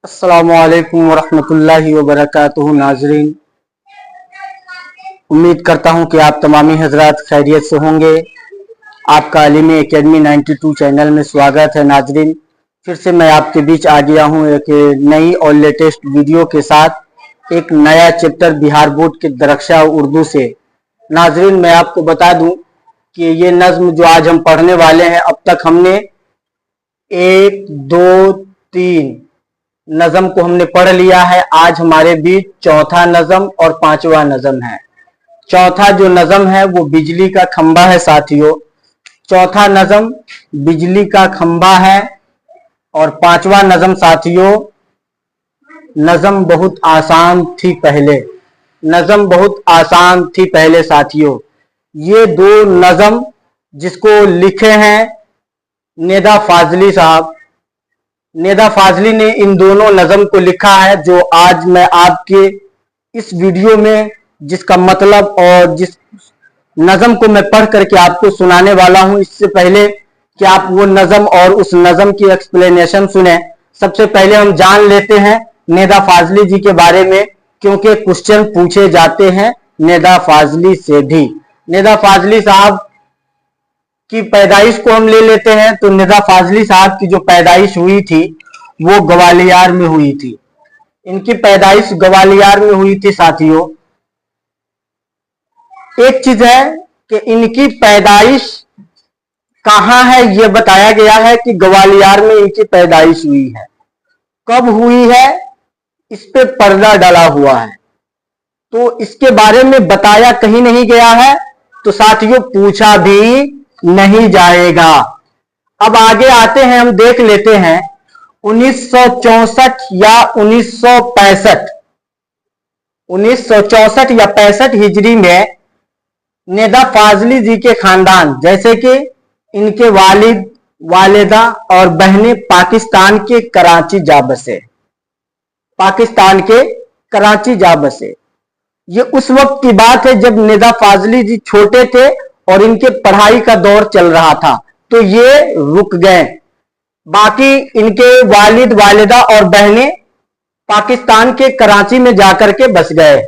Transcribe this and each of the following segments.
अस्सलामुअलैकुम वरहमतुल्लाहि वबरकातुहू। नाजरीन, उम्मीद करता हूं कि आप तमामी हजरात खैरियत से होंगे। आपका अलीमी एकेडमी 92 चैनल में स्वागत है। नाजरीन, फिर से मैं आपके बीच आ गया हूं एक नई और लेटेस्ट वीडियो के साथ, एक नया चैप्टर बिहार बोर्ड के दरक्षा उर्दू से। नाजरीन, मैं आपको बता दूं कि ये नज्म जो आज हम पढ़ने वाले हैं, अब तक हमने 1, 2, 3 नज़म को हमने पढ़ लिया है। आज हमारे बीच चौथा नज़म और पांचवा नज़म है। चौथा जो नज़म है वो बिजली का खंबा है साथियों। चौथा नज़म बिजली का खंबा है और पांचवा नज़म साथियों, नज़म बहुत आसान थी पहले। नज़म बहुत आसान थी पहले साथियों। ये दो नज़म जिसको लिखे हैं नेदा फाजली साहब। नेदा फाजली ने इन दोनों नज़म को लिखा है, जो आज मैं आपके इस वीडियो में जिसका मतलब और जिस नज़म को मैं पढ़ करके आपको सुनाने वाला हूं, इससे पहले कि आप वो नज़म और उस नज़म की एक्सप्लेनेशन सुने, सबसे पहले हम जान लेते हैं नेदा फाजली जी के बारे में, क्योंकि क्वेश्चन पूछे जाते हैं नेदा फाजली से भी। नेदा फाजली साहब की पैदाइश को हम ले लेते हैं, तो नेदा फाजली साहब की जो पैदाइश हुई थी वो ग्वालियर में हुई थी। इनकी पैदाइश ग्वालियर में हुई थी साथियों। एक चीज है कि इनकी पैदाइश कहां है, यह बताया गया है कि ग्वालियर में इनकी पैदाइश हुई है। कब हुई है इस पे पर्दा डला हुआ है, तो इसके बारे में बताया कहीं नहीं गया है, तो साथियों पूछा भी नहीं जाएगा। अब आगे आते हैं, हम देख लेते हैं 1964 या 1965, 1964 या 65 हिजरी में नेदा फाजली जी के खानदान, जैसे कि इनके वालिद, वालिदा और बहनें पाकिस्तान के कराची जा बसे। पाकिस्तान के कराची जा बसे। ये उस वक्त की बात है जब नेदा फाजली जी छोटे थे और इनके पढ़ाई का दौर चल रहा था, तो ये रुक गए। बाकी इनके वालिद, वालिदा और बहनें पाकिस्तान के कराची में जाकर के बस गए।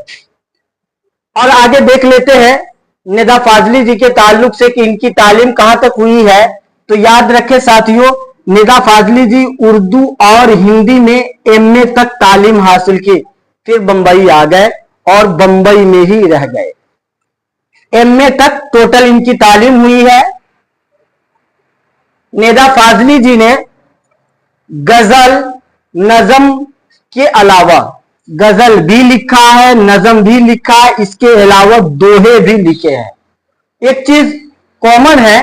और आगे देख लेते हैं नेदा फाजली जी के ताल्लुक से कि इनकी तालीम कहां तक हुई है। तो याद रखें साथियों, नेदा फाजली जी उर्दू और हिंदी में एमए तक तालीम हासिल की, फिर बंबई आ गए और बंबई में ही रह गए। एमए तक टोटल इनकी तालीम हुई है। नेदा फाजली जी ने गजल, नज़म के अलावा गजल भी लिखा है, नज़म भी लिखा है, इसके अलावा दोहे भी लिखे हैं। एक चीज कॉमन है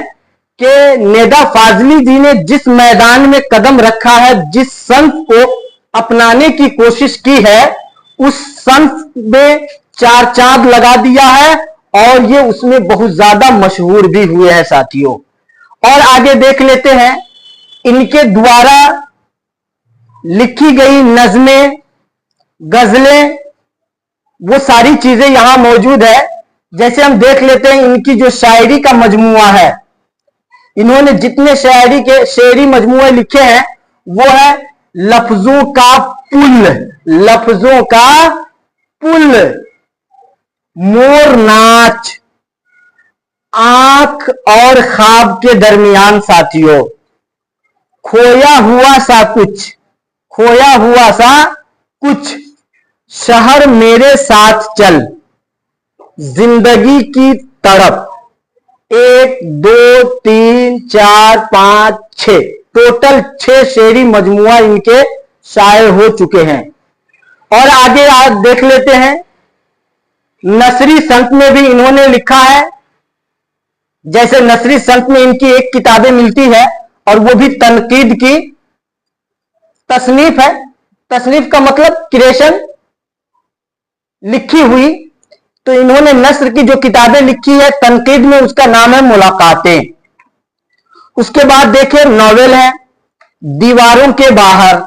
कि नेदा फाजली जी ने जिस मैदान में कदम रखा है, जिस संत को अपनाने की कोशिश की है, उस संत में चार चांद लगा दिया है और ये उसमें बहुत ज्यादा मशहूर भी हुए हैं साथियों। और आगे देख लेते हैं इनके द्वारा लिखी गई नज़में, गजलें, वो सारी चीजें यहां मौजूद है। जैसे हम देख लेते हैं इनकी जो शायरी का मजमुआ है, इन्होंने जितने शेरी मजमुए लिखे हैं वो है लफ्जों का पुल, लफ्जों का पुल, मोर नाच, आंख और ख्वाब के दरमियान साथियों, खोया हुआ सा कुछ, खोया हुआ सा कुछ, शहर मेरे साथ चल, जिंदगी की तड़प। 1, 2, 3, 4, 5, 6, टोटल 6 शेरी मजमुआ इनके शायर हो चुके हैं। और आगे आज देख लेते हैं नसरी संत में भी इन्होंने लिखा है। जैसे नसरी संत में इनकी एक किताबें मिलती है और वो भी तनकीद की तसनीफ है। तसनीफ का मतलब क्रिएशन, लिखी हुई। तो इन्होंने नस्र की जो किताबें लिखी है तनकीद में, उसका नाम है मुलाकातें। उसके बाद देखिए नॉवेल है दीवारों के बाहर,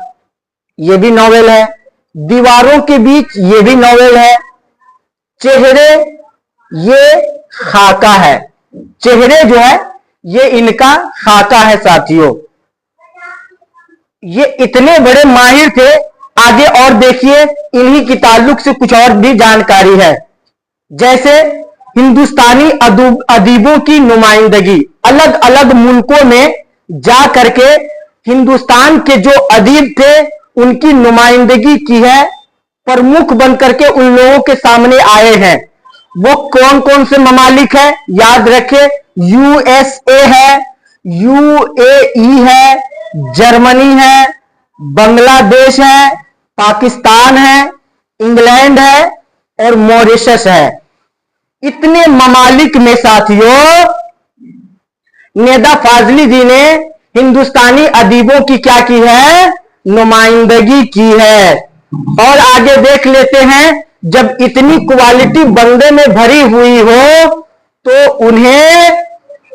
ये भी नॉवेल है। दीवारों के बीच, ये भी नॉवेल है। चेहरे, ये खाका है। चेहरे जो है ये इनका खाका है साथियों। ये इतने बड़े माहिर थे आगे और देखिए, इन्हीं की ताल्लुक से कुछ और भी जानकारी है। जैसे हिंदुस्तानी अदीबों की नुमाइंदगी, अलग अलग मुल्कों में जा करके हिंदुस्तान के जो अदीब थे उनकी नुमाइंदगी की है, प्रमुख बनकर के उन लोगों के सामने आए हैं। वो कौन कौन से ममालिक है, याद रखें, यूएसए है, यूएई है, जर्मनी है, बांग्लादेश है, पाकिस्तान है, इंग्लैंड है और मॉरिशस है। इतने ममालिक में साथियों नेदा फाजली जी ने हिंदुस्तानी अदीबों की क्या की है, नुमाइंदगी की है। और आगे देख लेते हैं, जब इतनी क्वालिटी बंदे में भरी हुई हो तो उन्हें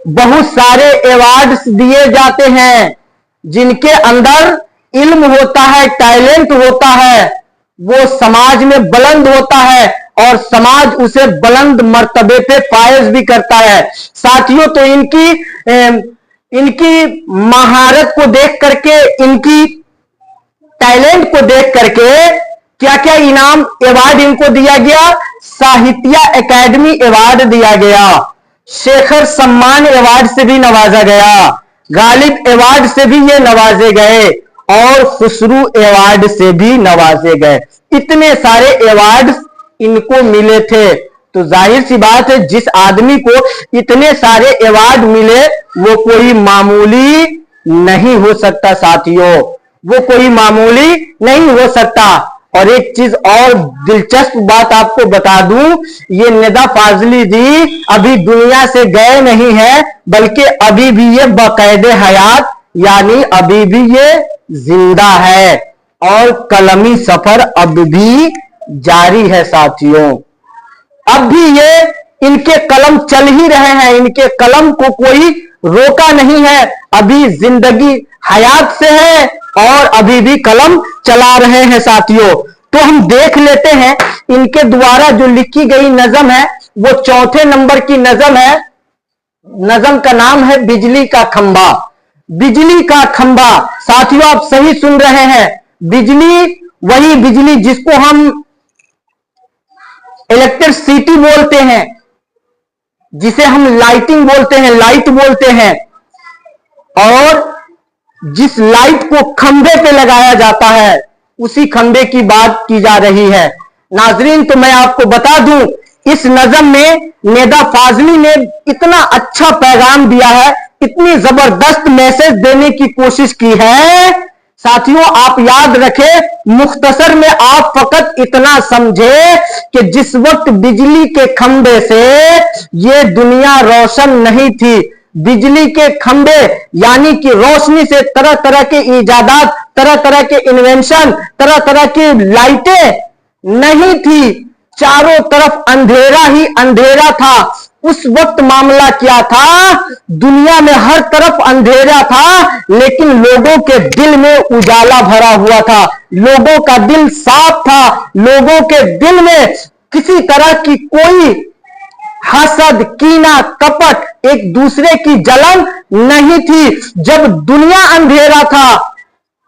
बहुत सारे अवार्ड्स दिए जाते हैं। जिनके अंदर इल्म होता है, टैलेंट होता है, वो समाज में बुलंद होता है और समाज उसे बुलंद मर्तबे पे फायज भी करता है। साथियों, तो इनकी महारत को देख करके, इनकी टैलेंट को देख करके क्या क्या इनाम अवार्ड इनको दिया गया, साहित्य अकादमी अवार्ड दिया गया, शेखर सम्मान अवार्ड से भी नवाजा गया, गालिब अवार्ड से भी ये नवाजे गए और खुसरू अवार्ड से भी नवाजे गए। इतने सारे अवार्ड इनको मिले थे। तो जाहिर सी बात है, जिस आदमी को इतने सारे अवार्ड मिले वो कोई मामूली नहीं हो सकता साथियों, वो कोई मामूली नहीं हो सकता। और एक चीज और दिलचस्प बात आपको बता दूं, ये निदा फाजली जी अभी दुनिया से गए नहीं है, बल्कि अभी भी ये बाकायदे हयात, यानी अभी भी ये जिंदा है और कलमी सफर अब भी जारी है साथियों। अब भी ये इनके कलम चल ही रहे हैं, इनके कलम को कोई रोका नहीं है, अभी जिंदगी हयात से है और अभी भी कलम चला रहे हैं साथियों। तो हम देख लेते हैं इनके द्वारा जो लिखी गई नज़म है, वो चौथे नंबर की नज़म है। नज़म का नाम है बिजली का खंबा। बिजली का खंबा साथियों, आप सही सुन रहे हैं, बिजली, वही बिजली जिसको हम इलेक्ट्रिसिटी बोलते हैं, जिसे हम लाइटिंग बोलते हैं, लाइट बोलते हैं, और जिस लाइट को खंबे पे लगाया जाता है उसी खंबे की बात की जा रही है। नाजरीन, तो मैं आपको बता दूं, इस नज़म में नेदा फाजली ने इतना अच्छा पैगाम दिया है, इतनी जबरदस्त मैसेज देने की कोशिश की है साथियों। आप याद रखें, मुख्तसर में आप फकत इतना समझे कि जिस वक्त बिजली के खंबे से ये दुनिया रोशन नहीं थी, बिजली के खंबे यानी कि रोशनी से तरह तरह के इजादात, तरह तरह के इन्वेंशन, तरह तरह की लाइटें नहीं थी, चारों तरफ अंधेरा ही अंधेरा था। उस वक्त मामला क्या था, दुनिया में हर तरफ अंधेरा था, लेकिन लोगों के दिल में उजाला भरा हुआ था, लोगों का दिल साफ था, लोगों के दिल में किसी तरह की कोई हसद, कीना, कपट, एक दूसरे की जलन नहीं थी। जब दुनिया अंधेरा था,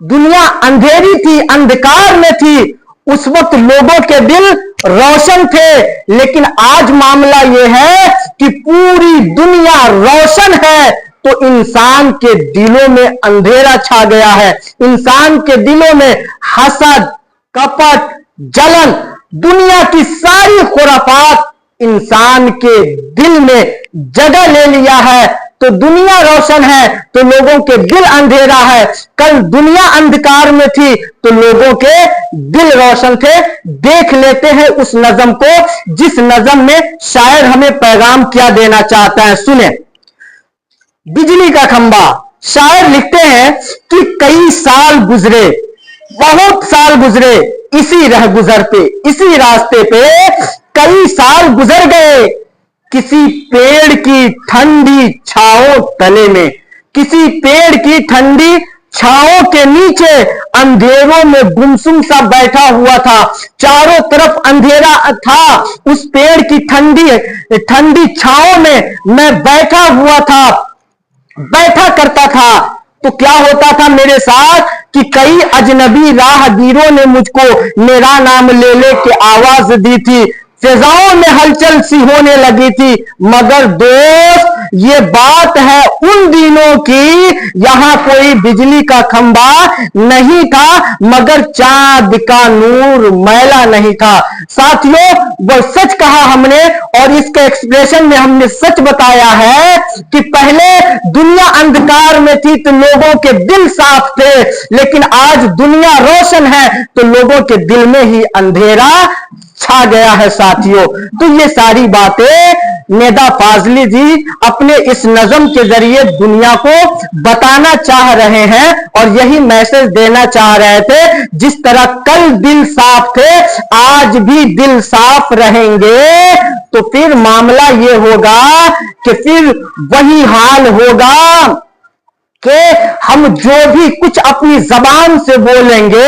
दुनिया अंधेरी थी, अंधकार में थी, उस वक्त लोगों के दिल रोशन थे। लेकिन आज मामला यह है कि पूरी दुनिया रोशन है तो इंसान के दिलों में अंधेरा छा गया है, इंसान के दिलों में हसद, कपट, जलन, दुनिया की सारी खुराफात इंसान के दिल में जगह ले लिया है। तो दुनिया रोशन है तो लोगों के दिल अंधेरा है। कल दुनिया अंधकार में थी तो लोगों के दिल रोशन थे। देख लेते हैं उस नज़म को, जिस नज़म में शायर हमें पैगाम क्या देना चाहता है। सुने, बिजली का खंबा। शायर लिखते हैं कि कई साल गुजरे, बहुत साल गुजरे, इसी राह गुजर पे, इसी रास्ते पे कई साल गुजर गए, किसी पेड़ की ठंडी छाओ तले में, किसी पेड़ की ठंडी छाओं के नीचे अंधेरों में गुमसुम सा बैठा हुआ था। चारों तरफ अंधेरा था, उस पेड़ की ठंडी ठंडी छाओं में मैं बैठा हुआ था, बैठा करता था। तो क्या होता था मेरे साथ कि कई अजनबी राहगीरों ने मुझको मेरा नाम ले ले के आवाज दी थी, फिजाओं में हलचल सी होने लगी थी। मगर दोस्त ये बात है उन दिनों की, यहां कोई बिजली का खंबा नहीं था मगर चांद का नूर मैला नहीं था। साथियों वो सच कहा हमने और इसके एक्सप्रेशन में हमने सच बताया है कि पहले दुनिया अंधकार में थी तो लोगों के दिल साफ थे, लेकिन आज दुनिया रोशन है तो लोगों के दिल में ही अंधेरा छा गया है। साथियों तो ये सारी बातें नेदा फाजली जी अपने इस नज्म के जरिए दुनिया को बताना चाह रहे हैं और यही मैसेज देना चाह रहे थे। जिस तरह कल दिल साफ थे आज भी दिल साफ रहेंगे तो फिर मामला ये होगा कि फिर वही हाल होगा कि हम जो भी कुछ अपनी जबान से बोलेंगे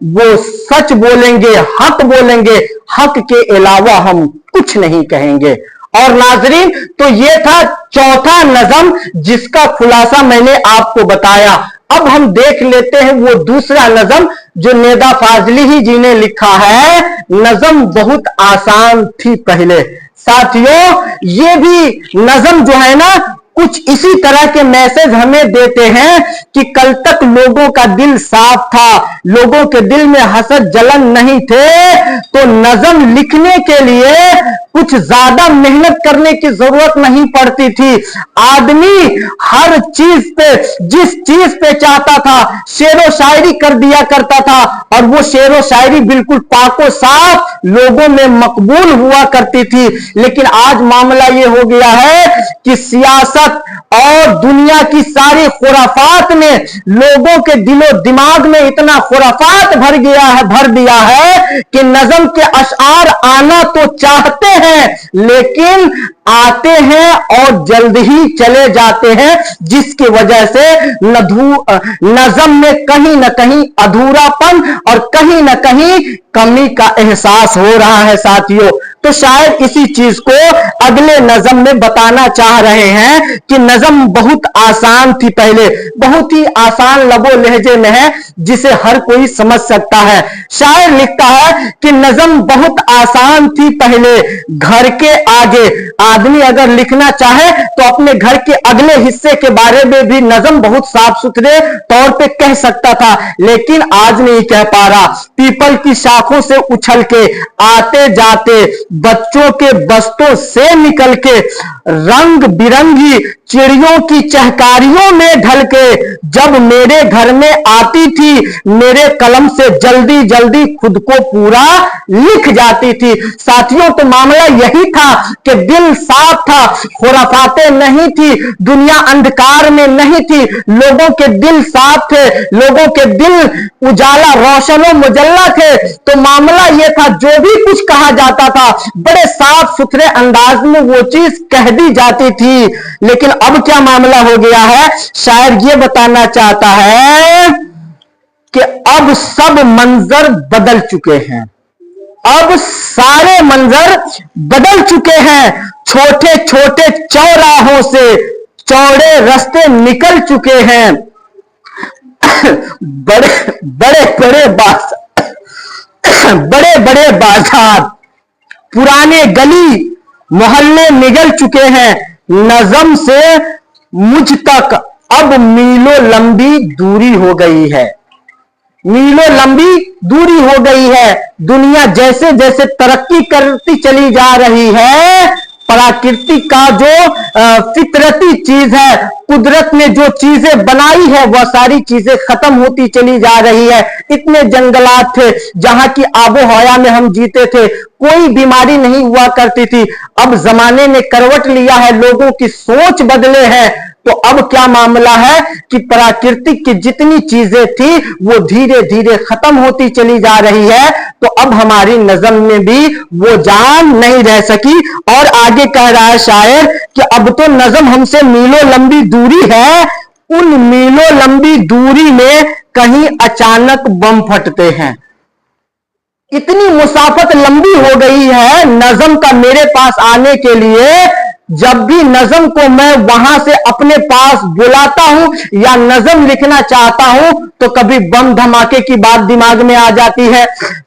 वो सच बोलेंगे, हक बोलेंगे, हक के अलावा हम कुछ नहीं कहेंगे। और नाजरीन तो ये था चौथा नज्म जिसका खुलासा मैंने आपको बताया। अब हम देख लेते हैं वो दूसरा नज्म जो नेदा फाजली ही जी ने लिखा है। नज्म बहुत आसान थी पहले। साथियों ये भी नज्म जो है ना कुछ इसी तरह के मैसेज हमें देते हैं कि कल तक लोगों का दिल साफ था, लोगों के दिल में हसद जलन नहीं थे, तो नज्म लिखने के लिए कुछ ज्यादा मेहनत करने की जरूरत नहीं पड़ती थी। आदमी हर चीज पे जिस चीज पे चाहता था शेरो शायरी कर दिया करता था और वो शेरो शायरी बिल्कुल पाको साफ लोगों में मकबूल हुआ करती थी। लेकिन आज मामला ये हो गया है कि सियासत और दुनिया की सारी खुराफात ने लोगों के दिलो दिमाग में इतना खुराफात भर दिया है कि नज्म के अशआर आना तो चाहते हैं लेकिन आते हैं और जल्द ही चले जाते हैं, जिसकी वजह से नज्म में कहीं ना कहीं अधूरापन और कहीं ना कहीं कमी का एहसास हो रहा है। साथियों तो शायद इसी चीज को अगले नज्म में बताना चाह रहे हैं कि नज्म बहुत आसान थी पहले, बहुत ही आसान लबो लहजे में है जिसे हर कोई समझ सकता है। शायर लिखता है कि नज्म बहुत आसान थी पहले, घर के आगे। आदमी अगर लिखना चाहे तो अपने घर के अगले हिस्से के बारे में भी नज्म बहुत साफ सुथरे तौर पे कह सकता था, लेकिन आज नहीं कह पा रहा। पीपल की शाखों से उछल के आते जाते, बच्चों के बस्तों से निकल के, रंग बिरंगी चिड़ियों की चहकारियों में ढल के जब मेरे घर में आती थी मेरे कलम से जल्दी जल्दी खुद को पूरा लिख जाती थी। साथियों तो मामला यही था कि दिल साफ था, खुराफातें नहीं थी, दुनिया अंधकार में नहीं थी, लोगों के दिल साफ थे, लोगों के दिल उजाला रोशनो मुजल्ला थे। तो मामला यह था जो भी कुछ कहा जाता था बड़े साफ सुथरे अंदाज में वो चीज कह दी जाती थी। लेकिन अब क्या मामला हो गया है, शायर ये बताना चाहता है कि अब सब मंजर बदल चुके हैं, अब सारे मंजर बदल चुके हैं, छोटे छोटे चौराहों से चौड़े रास्ते निकल चुके हैं, बड़े बड़े बाजार पुराने गली मोहल्ले निगल चुके हैं। नज्म से मुझ तक अब मीलों लंबी दूरी हो गई है, मीलों लंबी दूरी हो गई है। दुनिया जैसे जैसे तरक्की करती चली जा रही है, प्रकृति का जो फितरती चीज है, कुदरत ने जो चीजें बनाई है वह सारी चीजें खत्म होती चली जा रही है। इतने जंगलात थे जहां की आबो हवा में हम जीते थे, कोई बीमारी नहीं हुआ करती थी। अब जमाने ने करवट लिया है, लोगों की सोच बदले हैं। तो अब क्या मामला है कि प्राकृतिक की जितनी चीजें थी वो धीरे धीरे खत्म होती चली जा रही है। तो अब हमारी नज्म में भी वो जान नहीं रह सकी। और आगे कह रहा है शायर कि अब तो नज्म हमसे मीलों लंबी दूरी है, उन मीलों लंबी दूरी में कहीं अचानक बम फटते हैं। इतनी मुसाफत लंबी हो गई है नज्म का मेरे पास आने के लिए जब भी नज्म को मैं वहां से अपने पास बुलाता हूं या नज्म लिखना चाहता हूं तो कभी बम धमाके की बात दिमाग में आ जाती है,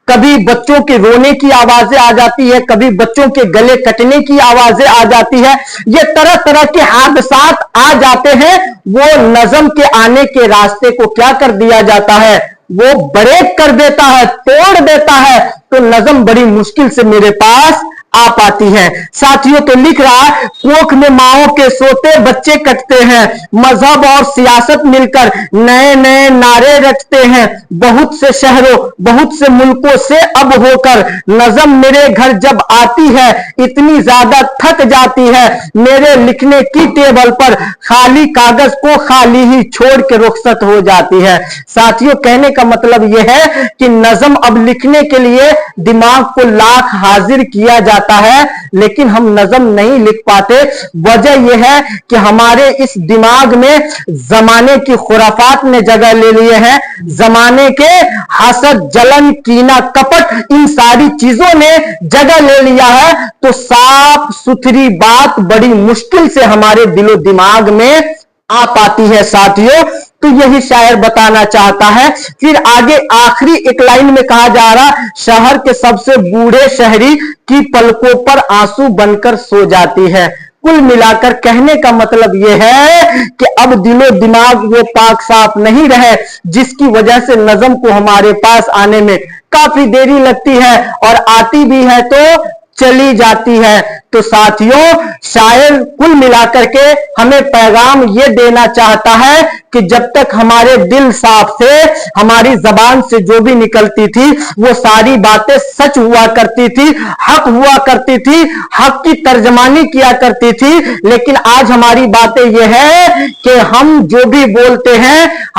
कभी बच्चों के रोने की आवाजें आ जाती है, कभी बच्चों के गले कटने की आवाजें आ जाती है। ये तरह तरह के हादसात आ जाते हैं। वो नज्म के आने के रास्ते को क्या कर दिया जाता है, वो ब्रेक कर देता है, तोड़ देता है, तो नज्म बड़ी मुश्किल से मेरे पास आ पाती है। साथियों, तो लिख रहा, कोख में माओ के सोते बच्चे कटते हैं, मजहब और सियासत मिलकर नए नए नारे रटते हैं, बहुत से शहरों बहुत से मुल्कों से अब होकर नज्म मेरे घर जब आती है इतनी ज्यादा थक जाती है, मेरे लिखने की टेबल पर खाली कागज को खाली ही छोड़ के रुखसत हो जाती है। साथियों, कहने का मतलब यह है कि नज्म अब लिखने के लिए दिमाग को लाख हाजिर किया जाता है, लेकिन हम नज्म नहीं लिख पाते। वजह यह है कि हमारे इस दिमाग में जमाने की खुराफात ने जगह ले लिए हैं, जमाने के हसद जलन कीना कपट इन सारी चीजों ने जगह ले लिया है, तो साफ सुथरी बात बड़ी मुश्किल से हमारे दिलो दिमाग में आ पाती है। साथियों, तो यही शायर बताना चाहता है। फिर आगे आखिरी एक लाइन में कहा जा रहा, शहर के सबसे बूढ़े शहरी की पलकों पर आंसू बनकर सो जाती है। कुल मिलाकर कहने का मतलब यह है कि अब दिलो दिमाग वो पाक साफ नहीं रहे, जिसकी वजह से नज्म को हमारे पास आने में काफी देरी लगती है, और आती भी है तो चली जाती है। तो साथियों, शायर कुल मिलाकर के हमें पैगाम ये देना चाहता है कि जब तक हमारे दिल साफ थे, हमारी जबान से जो भी निकलती थी वो सारी बातें सच हुआ करती थी, हक हुआ करती थी, हक की तर्जमानी किया करती थी। लेकिन आज हमारी बातें ये है कि हम जो भी बोलते हैं,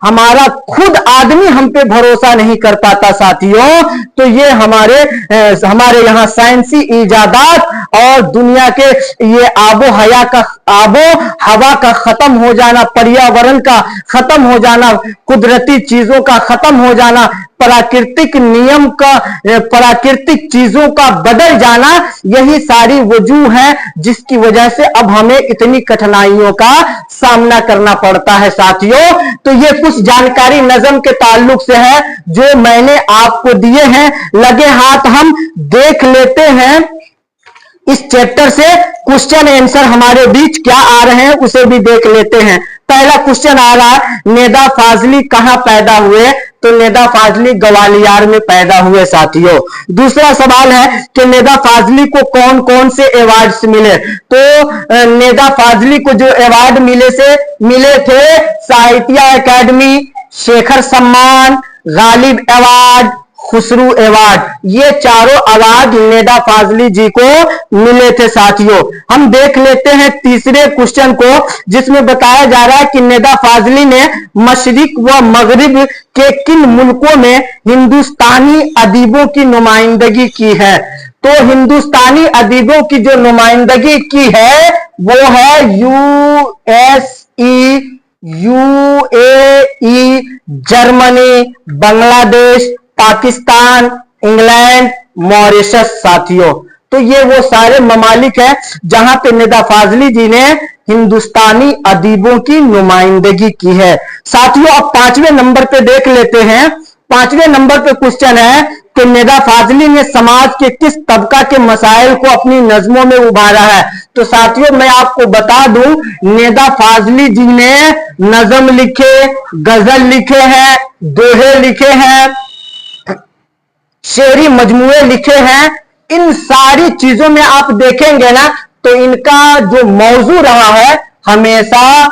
हमारा खुद आदमी हम पे भरोसा नहीं कर पाता। साथियों, तो ये हमारे यहाँ साइंसी इजादात और दुनिया के ये आबो हवा का खत्म हो जाना, पर्यावरण का खत्म हो जाना, कुदरती चीजों का खत्म हो जाना, प्राकृतिक नियम का, प्राकृतिक चीजों का बदल जाना, यही सारी वजूह है जिसकी वजह से अब हमें इतनी कठिनाइयों का सामना करना पड़ता है। साथियों, तो ये कुछ जानकारी नज्म के ताल्लुक से है जो मैंने आपको दिए हैं। लगे हाथ हम देख लेते हैं इस चैप्टर से क्वेश्चन आंसर हमारे बीच क्या आ रहे हैं, उसे भी देख लेते हैं। पहला क्वेश्चन आ रहा, नेदा फाजली कहां पैदा हुए? तो नेदा फाजली ग्वालियर में पैदा हुए। साथियों, दूसरा सवाल है कि नेदा फाजली को कौन कौन से अवार्ड्स मिले? तो नेदा फाजली को जो अवार्ड मिले थे, साहित्य अकादमी, शेखर सम्मान, गालिब अवार्ड, खुसरू अवार्ड, ये चारों अवार्ड नेदा फाजली जी को मिले थे। साथियों, हम देख लेते हैं तीसरे क्वेश्चन को, जिसमें बताया जा रहा है कि नेदा फाजली ने मशरिक व मगरिब के किन मुल्कों में हिंदुस्तानी अदीबों की नुमाइंदगी की है? तो हिंदुस्तानी अदीबों की जो नुमाइंदगी की है वो है UAE, Germany, Bangladesh, Pakistan, England, Mauritius. साथियों, तो ये वो सारे ममालिक हैं जहां पे नेदा फाजली जी ने हिंदुस्तानी अदीबों की नुमाइंदगी की है। साथियों, अब 5वें नंबर पे देख लेते हैं। 5वें नंबर पे क्वेश्चन है कि नेदा फाजली ने समाज के किस तबका के मसाइल को अपनी नज्मों में उभारा है? तो साथियों, मैं आपको बता दूं, नेदा फाजली जी ने नज्म लिखे, गजल लिखे हैं, दोहे लिखे हैं, शेरी मजमूए लिखे हैं। इन सारी चीजों में आप देखेंगे ना, तो इनका जो मौजू रहा है हमेशा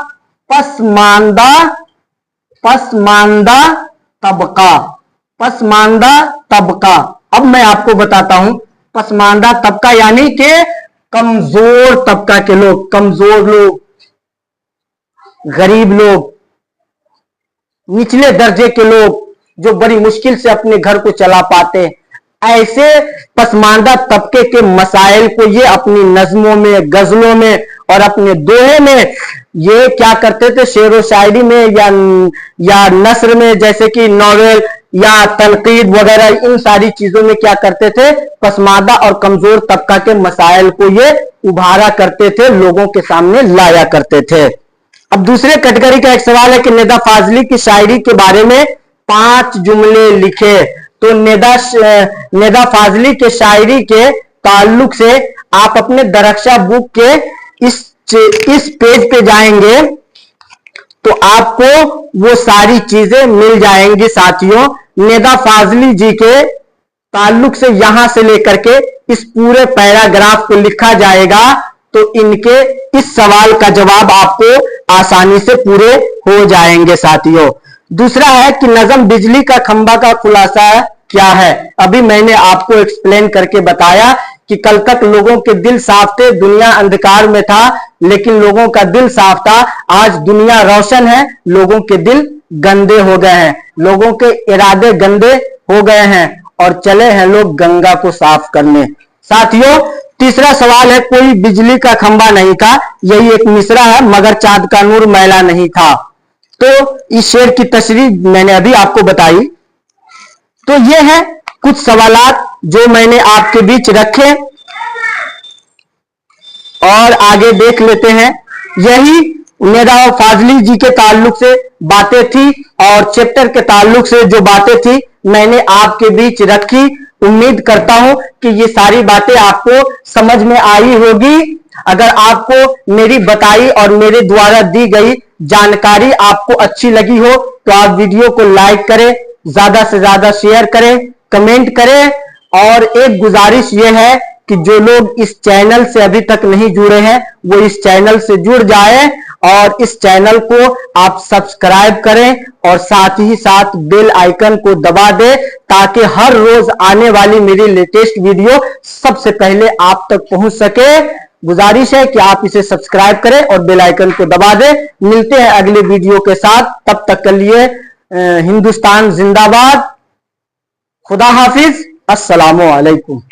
पसमानदा तबका। अब मैं आपको बताता हूं, पसमानदा तबका यानी कि कमजोर तबका के लोग, कमजोर लोग, गरीब लोग, निचले दर्जे के लोग जो बड़ी मुश्किल से अपने घर को चला पाते, ऐसे पसमानदा तबके के मसाइल को ये अपनी नज्मों में, गजलों में और अपने दोहे में ये क्या करते थे, शेर व शायरी में या नस्र में, जैसे कि नॉवेल, या तनकीद वगैरह इन सारी चीजों में क्या करते थे, पसमानदा और कमजोर तबका के मसाइल को ये उभारा करते थे, लोगों के सामने लाया करते थे। अब दूसरे कैटेगरी का एक सवाल है कि निदा फाजली की शायरी के बारे में 5 जुमले लिखे। तो निदा फाजली के शायरी के ताल्लुक से आप अपने दरख्शा बुक के इस पेज पे जाएंगे तो आपको वो सारी चीजें मिल जाएंगी साथियों। निदा फाजली जी के ताल्लुक से यहां से लेकर के इस पूरे पैराग्राफ को लिखा जाएगा, तो इनके इस सवाल का जवाब आपको आसानी से पूरे हो जाएंगे साथियों। दूसरा है कि नज़म बिजली का खंभा का खुलासा क्या है। अभी मैंने आपको एक्सप्लेन करके बताया कि कल तक लोगों के दिल साफ थे, दुनिया अंधकार में था, लेकिन लोगों का दिल साफ था। आज दुनिया रोशन है, लोगों के दिल गंदे हो गए हैं, लोगों के इरादे गंदे हो गए हैं और चले हैं लोग गंगा को साफ करने। साथियों, तीसरा सवाल है, कोई बिजली का खंभा नहीं था, यही एक मिसरा है, मगर चांद का नूर मैला नहीं था। तो इस शेर की तशरीह मैंने अभी आपको बताई। तो ये है कुछ सवालात जो मैंने आपके बीच रखे और आगे देख लेते हैं। यही निदा फाजली जी के ताल्लुक से बातें थी और चैप्टर के ताल्लुक से जो बातें थी मैंने आपके बीच रखी। उम्मीद करता हूं कि ये सारी बातें आपको समझ में आई होगी। अगर आपको मेरी बताई और मेरे द्वारा दी गई जानकारी आपको अच्छी लगी हो तो आप वीडियो को लाइक करें, ज्यादा से ज्यादा शेयर करें, कमेंट करें। और एक गुजारिश ये है कि जो लोग इस चैनल से अभी तक नहीं जुड़े हैं वो इस चैनल से जुड़ जाएं और इस चैनल को आप सब्सक्राइब करें और साथ ही साथ बेल आइकन को दबा दें ताकि हर रोज आने वाली मेरी लेटेस्ट वीडियो सबसे पहले आप तक पहुंच सके। गुजारिश है कि आप इसे सब्सक्राइब करें और बेल आइकन को दबा दें। मिलते हैं अगली वीडियो के साथ, तब तक के लिए हिंदुस्तान जिंदाबाद, खुदा हाफिज, अस्सलामु अलैकुम।